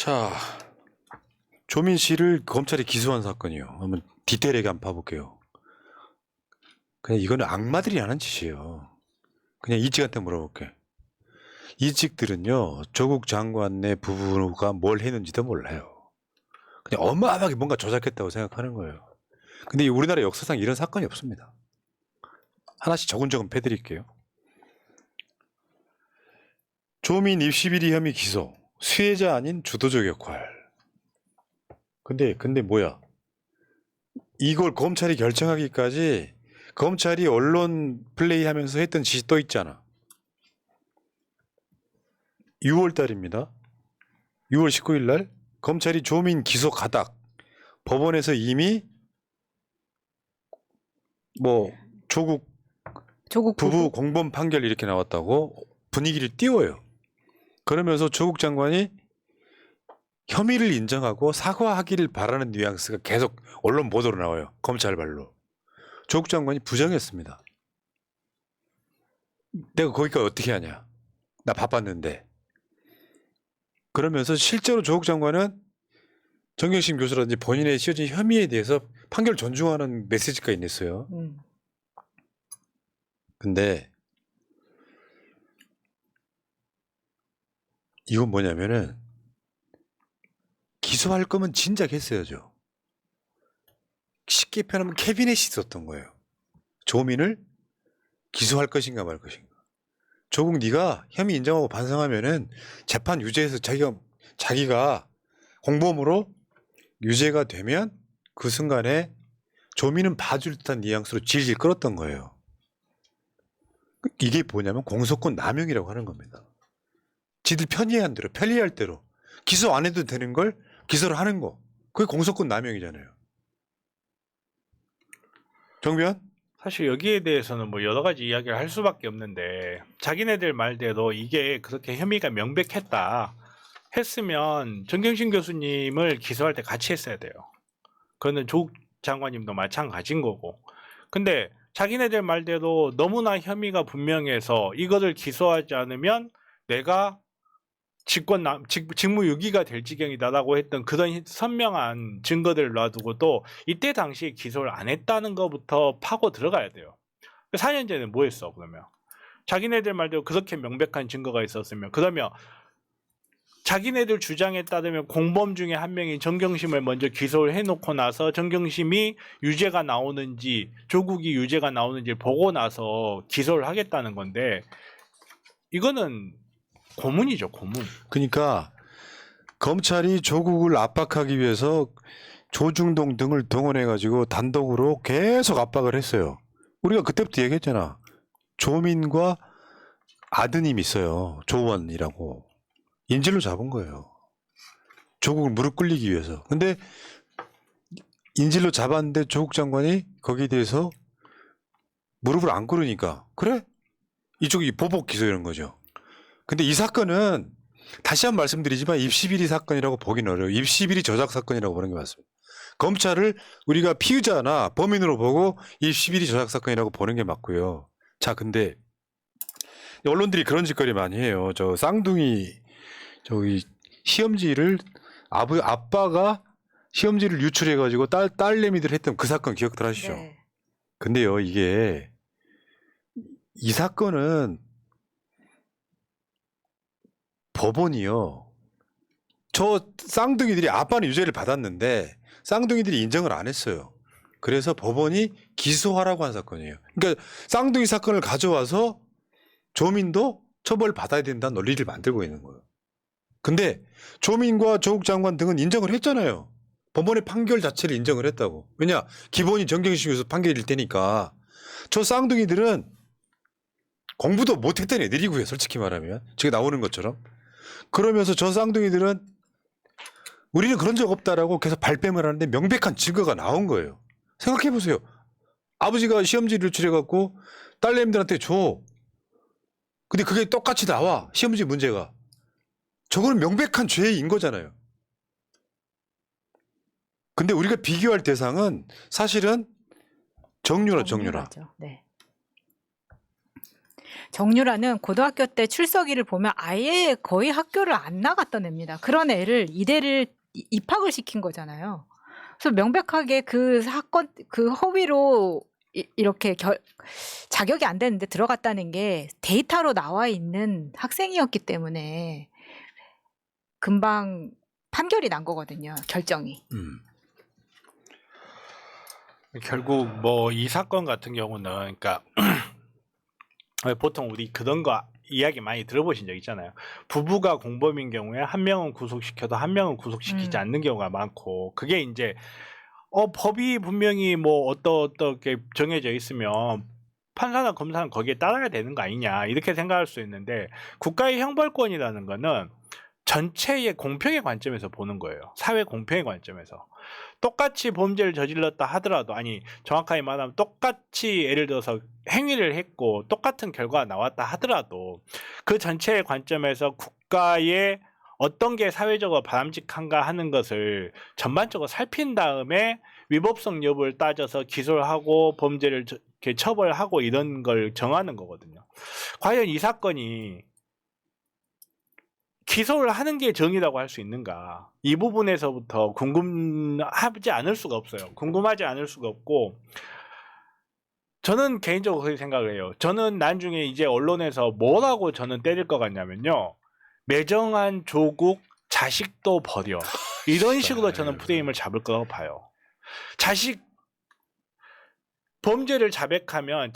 자, 조민 씨를 검찰이 기소한 사건이요. 한번 디테일하게 한번 봐볼게요. 그냥 이거는 악마들이 하는 짓이에요. 그냥 이직한테 물어볼게. 이직들은요, 조국 장관의 부부가 뭘 했는지도 몰라요. 그냥 어마어마하게 뭔가 조작했다고 생각하는 거예요. 근데 우리나라 역사상 이런 사건이 없습니다. 하나씩 조금조금 패드릴게요. 조민 입시비리 혐의 기소. 수혜자 아닌 주도적 역할. 근데 뭐야? 이걸 검찰이 결정하기까지 검찰이 언론 플레이하면서 했던 짓이 또 있잖아. 6월 달입니다. 6월 19일 날 검찰이 조민 기소 가닥. 법원에서 이미 뭐 조국 부부 공범 판결 이렇게 나왔다고 분위기를 띄워요. 그러면서 조국 장관이 혐의를 인정하고 사과하기를 바라는 뉘앙스가 계속 언론 보도로 나와요. 검찰 발로. 조국 장관이 부정했습니다. 내가 거기까지 어떻게 하냐. 나 바빴는데. 그러면서 실제로 조국 장관은 정경심 교수라든지 본인의 씌워진 혐의에 대해서 판결 존중하는 메시지가 있었어요. 근데 이건 뭐냐면은 기소할 거면 진작 했어야죠. 쉽게 표현하면 캐비넷이 있었던 거예요. 조민을 기소할 것인가 말 것인가. 조국 네가 혐의 인정하고 반성하면은 재판 유죄에서 자기가 공범으로 유죄가 되면 그 순간에 조민은 봐줄 듯한 뉘앙스로 질질 끌었던 거예요. 이게 뭐냐면 공소권 남용이라고 하는 겁니다. 지들 편리한 대로 편리할 대로 기소 안 해도 되는 걸 기소를 하는 거. 그게 공소권 남용이잖아요. 정변? 사실 여기에 대해서는 뭐 여러 가지 이야기를 할 수밖에 없는데 자기네들 말대로 이게 그렇게 혐의가 명백했다 했으면 정경심 교수님을 기소할 때 같이 했어야 돼요. 그거는 조국 장관님도 마찬가지인 거고. 근데 자기네들 말대로 너무나 혐의가 분명해서 이거를 기소하지 않으면 내가 직무유기가 될 지경이다라고 했던 그런 선명한 증거들을 놔두고 또 이때 당시에 기소를 안 했다는 것부터 파고 들어가야 돼요. 4년째는 뭐 했어 그러면? 자기네들 말대로 그렇게 명백한 증거가 있었으면 그러면 자기네들 주장에 따르면 공범 중에 한 명인 정경심을 먼저 기소를 해놓고 나서 정경심이 유죄가 나오는지 조국이 유죄가 나오는지 보고 나서 기소를 하겠다는 건데 이거는 고문이죠, 고문. 그러니까 검찰이 조국을 압박하기 위해서 조중동 등을 동원해가지고 단독으로 계속 압박을 했어요. 우리가 그때부터 얘기했잖아. 조민과 아드님 있어요. 조원이라고. 인질로 잡은 거예요. 조국을 무릎 꿇리기 위해서. 근데 인질로 잡았는데 조국 장관이 거기에 대해서 무릎을 안 꿇으니까 그래? 이쪽이 보복 기소 이런 거죠. 근데 이 사건은 다시 한번 말씀드리지만 입시비리 사건이라고 보기는 어려워요. 입시비리 조작 사건이라고 보는 게 맞습니다. 검찰을 우리가 피의자나 범인으로 보고 입시비리 조작 사건이라고 보는 게 맞고요. 자, 근데 언론들이 그런 짓거리 많이 해요. 저 쌍둥이 저기 시험지를 아빠가 시험지를 유출해가지고 딸내미들 했던 그 사건 기억들 하시죠? 네. 근데요, 이게 이 사건은 법원이요. 저 쌍둥이들이 아빠는 유죄를 받았는데 쌍둥이들이 인정을 안 했어요. 그래서 법원이 기소하라고 한 사건이에요. 그러니까 쌍둥이 사건을 가져와서 조민도 처벌을 받아야 된다는 논리를 만들고 있는 거예요. 근데 조민과 조국 장관 등은 인정을 했잖아요. 법원의 판결 자체를 인정을 했다고. 왜냐? 기본이 정경심 교수 판결일 테니까. 저 쌍둥이들은 공부도 못했던 애들이고요. 솔직히 말하면. 지금 나오는 것처럼. 그러면서 저 쌍둥이들은 우리는 그런 적 없다라고 계속 발뺌을 하는데 명백한 증거가 나온 거예요. 생각해 보세요. 아버지가 시험지를 유출해갖고 딸내미들한테 줘. 근데 그게 똑같이 나와. 시험지 문제가. 저거는 명백한 죄인 거잖아요. 근데 우리가 비교할 대상은 사실은 정유라. 네. 정유라는 고등학교 때 출석일을 보면 아예 거의 학교를 안 나갔던 애입니다. 그런 애를 이대를 입학을 시킨 거잖아요. 그래서 명백하게 그 사건, 그 허위로 이렇게 자격이 안 되는데 들어갔다는 게 데이터로 나와 있는 학생이었기 때문에 금방 판결이 난 거거든요. 결정이. 결국 뭐 이 사건 같은 경우는 그러니까 보통 우리 그런 거 이야기 많이 들어보신 적 있잖아요. 부부가 공범인 경우에 한 명은 구속시켜도 한 명은 구속시키지 않는 경우가 많고, 그게 이제 법이 분명히 뭐 어떻게 정해져 있으면 판사나 검사는 거기에 따라야 되는 거 아니냐 이렇게 생각할 수 있는데, 국가의 형벌권이라는 거는 전체의 공평의 관점에서 보는 거예요. 사회 공평의 관점에서. 똑같이 범죄를 저질렀다 하더라도, 아니 정확하게 말하면 똑같이 예를 들어서 행위를 했고 똑같은 결과가 나왔다 하더라도 그 전체의 관점에서 국가의 어떤 게 사회적으로 바람직한가 하는 것을 전반적으로 살핀 다음에 위법성 여부를 따져서 기소를 하고 범죄를 이렇게 처벌하고 이런 걸 정하는 거거든요. 과연 이 사건이 기소를 하는 게 정의라고 할 수 있는가? 이 부분에서부터 궁금하지 않을 수가 없어요. 궁금하지 않을 수가 없고, 저는 개인적으로 그렇게 생각을 해요. 저는 나중에 이제 언론에서 뭐라고 저는 때릴 것 같냐면요. 매정한 조국 자식도 버려. 이런 식으로 저는 프레임을 잡을 거라고 봐요. 범죄를 자백하면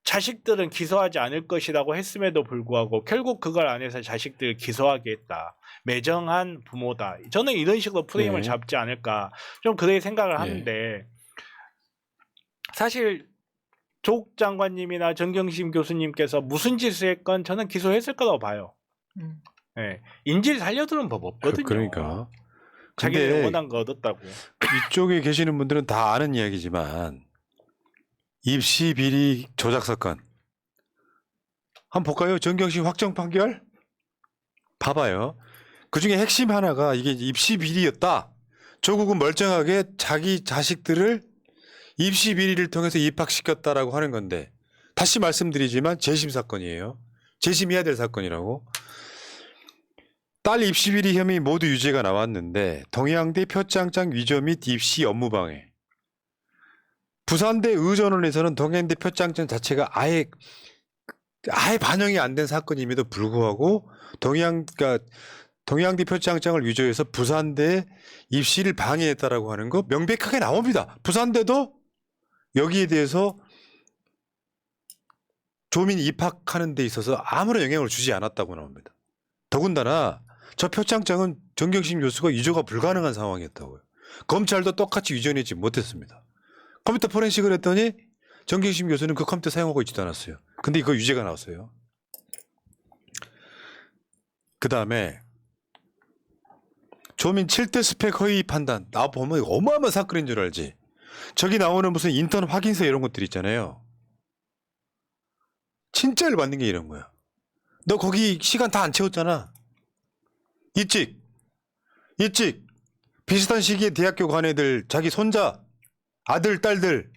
자식들은 기소하지 않을 것이라고 했음에도 불구하고 결국 그걸 안 해서 자식들을 기소하게 했다. 매정한 부모다. 저는 이런 식으로 프레임을 잡지 않을까. 좀 그렇게 생각을 하는데, 사실 조국 장관님이나 정경심 교수님께서 무슨 짓을 했건 저는 기소했을 거라고 봐요. 네. 인질 살려두는 법 없거든요. 그러니까. 자기들이 원한 거 얻었다고. 이쪽에 계시는 분들은 다 아는 이야기지만 입시 비리 조작 사건 한번 볼까요? 정경심 확정 판결 봐봐요. 그중에 핵심 하나가 이게 입시 비리였다. 조국은 멀쩡하게 자기 자식들을 입시 비리를 통해서 입학시켰다라고 하는 건데, 다시 말씀드리지만 재심 사건이에요. 재심해야 될 사건이라고. 딸 입시 비리 혐의 모두 유죄가 나왔는데 동양대 표창장 위조 및 입시 업무방해. 부산대 의전원에서는 동양대 표창장 자체가 아예 반영이 안 된 사건임에도 불구하고 동양대 표창장을 위조해서 부산대 입시를 방해했다라고 하는 거 명백하게 나옵니다. 부산대도 여기에 대해서 조민 입학하는 데 있어서 아무런 영향을 주지 않았다고 나옵니다. 더군다나 저 표창장은 정경심 교수가 위조가 불가능한 상황이었다고요. 검찰도 똑같이 위조해내지 못했습니다. 컴퓨터 포렌식을 했더니 정경심 교수는 그 컴퓨터 사용하고 있지도 않았어요. 근데 이거 유죄가 나왔어요. 그 다음에 조민 7대 스펙 허위 판단. 나 보면 어마어마한 사건인 줄 알지. 저기 나오는 무슨 인턴 확인서 이런 것들 있잖아요. 진짜 열받는 게 이런 거야. 너 거기 시간 다 안 채웠잖아. 일찍 비슷한 시기에 대학교 간 애들 자기 손자 아들 딸들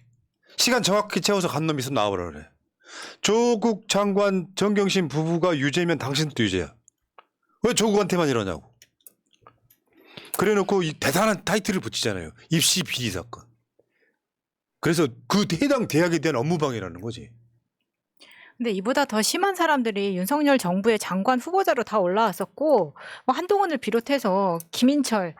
시간 정확히 채워서 간 놈 있으면 나와보라 그래. 조국 장관 정경심 부부가 유죄면 당신도 유죄야. 왜 조국한테만 이러냐고. 그래놓고 이 대단한 타이틀을 붙이잖아요. 입시 비리 사건. 그래서 그 해당 대학에 대한 업무방해라는 거지. 근데 이보다 더 심한 사람들이 윤석열 정부의 장관 후보자로 다 올라왔었고, 뭐 한동훈을 비롯해서 김인철,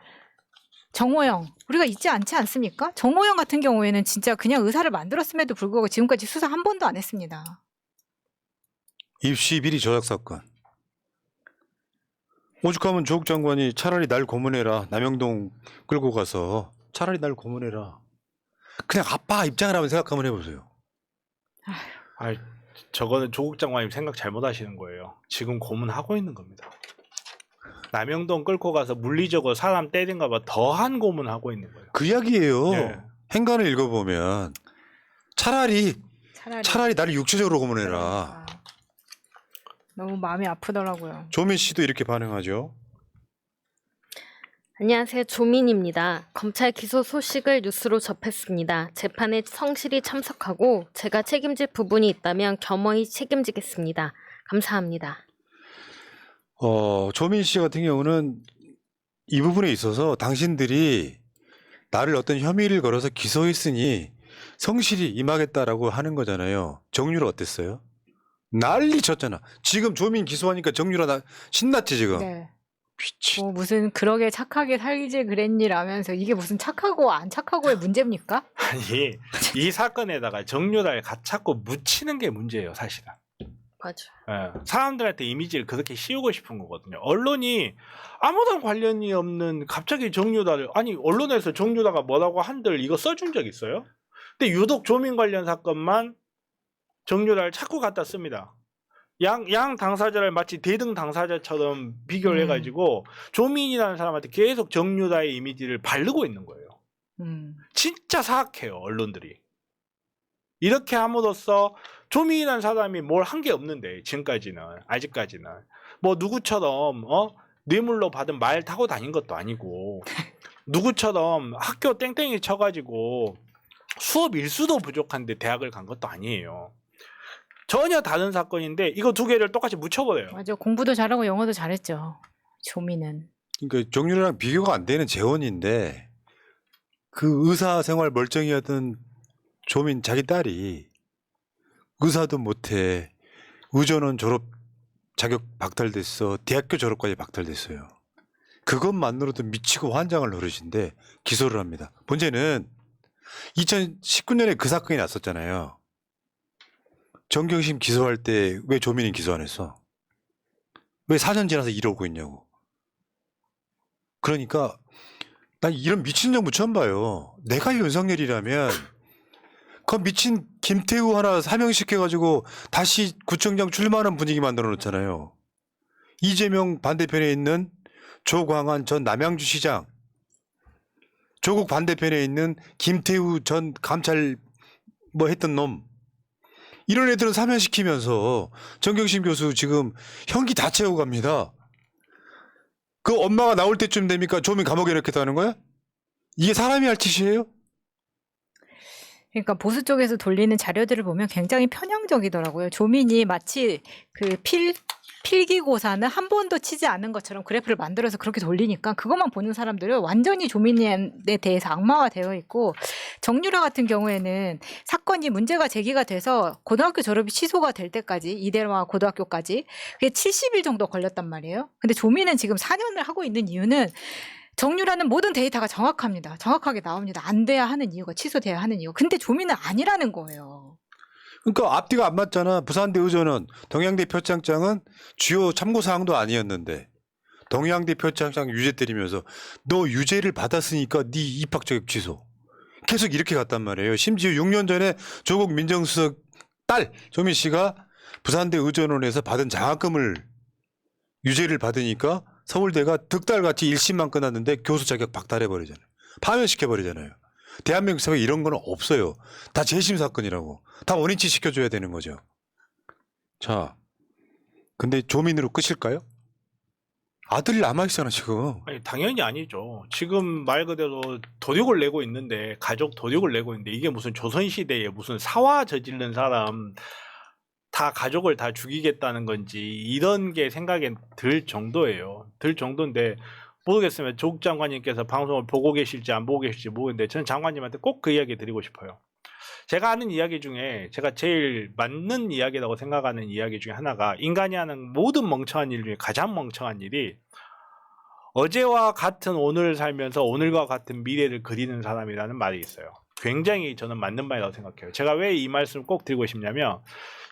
정호영, 우리가 잊지 않지 않습니까? 정호영 같은 경우에는 진짜 그냥 의사를 만들었음에도 불구하고 지금까지 수사 한 번도 안 했습니다. 입시 비리 조작 사건. 오죽하면 조국 장관이 차라리 날 고문해라. 남영동 끌고 가서 차라리 날 고문해라. 그냥 아빠 입장을 하면 생각 한번 해보세요. 아이, 저거는 조국 장관님 생각 잘못하시는 거예요. 지금 고문하고 있는 겁니다. 남영동 끌고 가서 물리적으로 사람 때린가 봐 더한 고문하고 있는 거예요. 그 이야기예요. 네. 행간을 읽어보면 차라리 나를 육체적으로 고문해라. 아, 너무 마음이 아프더라고요. 조민 씨도 이렇게 반응하죠. 안녕하세요. 조민입니다. 검찰 기소 소식을 뉴스로 접했습니다. 재판에 성실히 참석하고 제가 책임질 부분이 있다면 겸허히 책임지겠습니다. 감사합니다. 조민 씨 같은 경우는 이 부분에 있어서 당신들이 나를 어떤 혐의를 걸어서 기소했으니 성실히 임하겠다라고 하는 거잖아요. 정유라 어땠어요? 난리 쳤잖아. 지금 조민 기소하니까 정유라 신났지 지금. 네. 미친. 뭐 무슨 그러게 착하게 살지 그랬니라면서 이게 무슨 착하고 안 착하고의 문제입니까? 아니 이 사건에다가 정유라를 자꾸 묻히는 게 문제예요, 사실은. 맞아요. 예, 사람들한테 이미지를 그렇게 씌우고 싶은 거거든요. 언론이 아무런 관련이 없는 갑자기 정유라를 아니 언론에서 정유라가 뭐라고 한들 이거 써준 적 있어요? 근데 유독 조민 관련 사건만 정유라를 자꾸 갖다 씁니다. 양 당사자를 마치 대등 당사자처럼 비교를 해가지고 조민이라는 사람한테 계속 정유라의 이미지를 바르고 있는 거예요. 진짜 사악해요, 언론들이. 이렇게 함으로써 조민이라는 사람이 뭘 한 게 없는데 아직까지는 뭐 누구처럼 뇌물로 받은 말 타고 다닌 것도 아니고 누구처럼 학교 땡땡이 쳐가지고 수업 일수도 부족한데 대학을 간 것도 아니에요. 전혀 다른 사건인데 이거 두 개를 똑같이 묻혀버려요. 맞아. 공부도 잘하고 영어도 잘했죠. 조민은. 그러니까 정유라랑 비교가 안 되는 재원인데 그 의사 생활 멀쩡이었던 조민 자기 딸이 의사도 못해 의전원 졸업 자격 박탈됐어. 대학교 졸업까지 박탈됐어요. 그것만으로도 미치고 환장을 노릇인데 기소를 합니다. 문제는 2019년에 그 사건이 났었잖아요. 정경심 기소할 때 왜 조민이 기소 안 했어? 왜 4년 지나서 이러고 있냐고. 그러니까 난 이런 미친놈 처음 봐요. 내가 윤석열이라면 그 미친 김태우 하나 사명시켜가지고 다시 구청장 출마하는 분위기 만들어 놓잖아요. 이재명 반대편에 있는 조광한 전 남양주시장, 조국 반대편에 있는 김태우 전 감찰 뭐 했던 놈, 이런 애들은 사면시키면서 정경심 교수 지금 형기 다 채우고 갑니다. 그 엄마가 나올 때쯤 되니까 조민 감옥에 넣겠다는 거야? 이게 사람이 할 짓이에요? 그러니까 보수 쪽에서 돌리는 자료들을 보면 굉장히 편향적이더라고요. 조민이 마치 그 필기고사는 한 번도 치지 않은 것처럼 그래프를 만들어서 그렇게 돌리니까 그것만 보는 사람들은 완전히 조민에 대해서 악마가 되어 있고, 정유라 같은 경우에는 사건이 문제가 제기가 돼서 고등학교 졸업이 취소가 될 때까지 이대화 고등학교까지 그게 70일 정도 걸렸단 말이에요. 근데 조민은 지금 4년을 하고 있는 이유는 정유라는 모든 데이터가 정확합니다. 정확하게 나옵니다. 안 돼야 하는 이유가, 취소돼야 하는 이유. 근데 조민은 아니라는 거예요. 그러니까 앞뒤가 안 맞잖아. 부산대 의전은 동양대 표창장은 주요 참고사항도 아니었는데 동양대 표창장 유죄 때리면서 너 유죄를 받았으니까 네 입학 자격 취소. 계속 이렇게 갔단 말이에요. 심지어 6년 전에 조국 민정수석 딸 조민 씨가 부산대 의전원에서 받은 장학금을 유죄를 받으니까 서울대가 득달같이 1심만 끝났는데 교수 자격 박탈해버리잖아요. 파면시켜버리잖아요. 대한민국 사회에 이런 건 없어요. 다 재심 사건이라고. 다 원인치 시켜줘야 되는 거죠. 자, 근데 조민으로 끝일까요? 아들이 남아있잖아 지금. 아니, 당연히 아니죠. 지금 말 그대로 도둑을 내고 있는데, 가족 도둑을 내고 있는데, 이게 무슨 조선시대에 무슨 사화 저지른 사람 다 가족을 다 죽이겠다는 건지 이런 게 생각에 들 정도예요. 들 정도인데 모르겠으면 조국 장관님께서 방송을 보고 계실지 안 보고 계실지 모르겠는데 저는 장관님한테 꼭 그 이야기 드리고 싶어요. 제가 아는 이야기 중에 제가 제일 맞는 이야기라고 생각하는 이야기 중에 하나가, 인간이 하는 모든 멍청한 일 중에 가장 멍청한 일이 어제와 같은 오늘 살면서 오늘과 같은 미래를 그리는 사람이라는 말이 있어요. 굉장히 저는 맞는 말이라고 생각해요. 제가 왜 이 말씀을 꼭 드리고 싶냐면,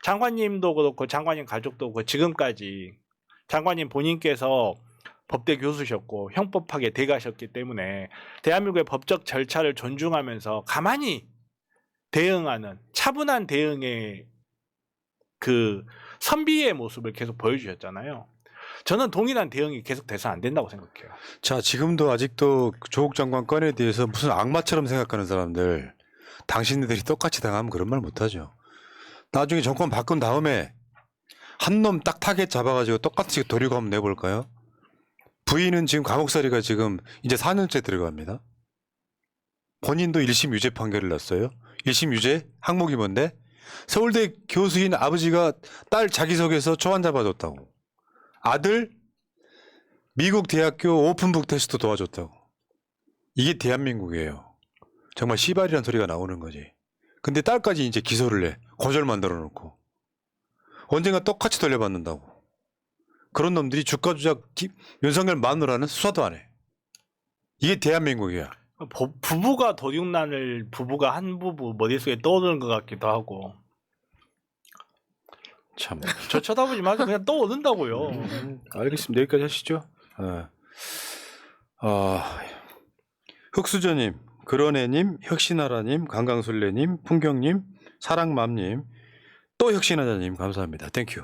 장관님도 그렇고 장관님 가족도 그렇고 지금까지 장관님 본인께서 법대 교수셨고 형법학에 대가셨기 때문에 대한민국의 법적 절차를 존중하면서 가만히 대응하는 차분한 대응의 그 선비의 모습을 계속 보여주셨잖아요. 저는 동일한 대응이 계속 돼서 안 된다고 생각해요. 자, 지금도 아직도 조국 장관 건에 대해서 무슨 악마처럼 생각하는 사람들, 당신들이 똑같이 당하면 그런 말 못하죠. 나중에 정권 바꾼 다음에 한 놈 딱 타겟 잡아가지고 똑같이 도리고 한번 내볼까요? 부인은 지금 감옥살이가 지금 이제 4년째 들어갑니다. 본인도 1심 유죄 판결을 났어요. 1심 유죄 항목이 뭔데? 서울대 교수인 아버지가 딸 자기소개서 초안 잡아줬다고. 아들 미국 대학교 오픈북 테스트 도와줬다고. 이게 대한민국이에요. 정말 씨발이라는 소리가 나오는 거지. 근데 딸까지 이제 기소를 해. 고절 만들어 놓고. 언젠가 똑같이 돌려받는다고. 그런 놈들이 주가 조작 윤석열 마누라는 수사도 안 해. 이게 대한민국이야. 부부가 도둑난을 부부가 한 부부 머릿속에 떠오르는 것 같기도 하고. 참. 저 쳐다보지 마세요. 그냥 떠오른다고요. 알겠습니다. 여기까지 하시죠. 흑수저님, 그런애님, 혁신하라님, 강강술래님, 풍경님, 사랑맘님, 또 혁신하자님 감사합니다. 땡큐.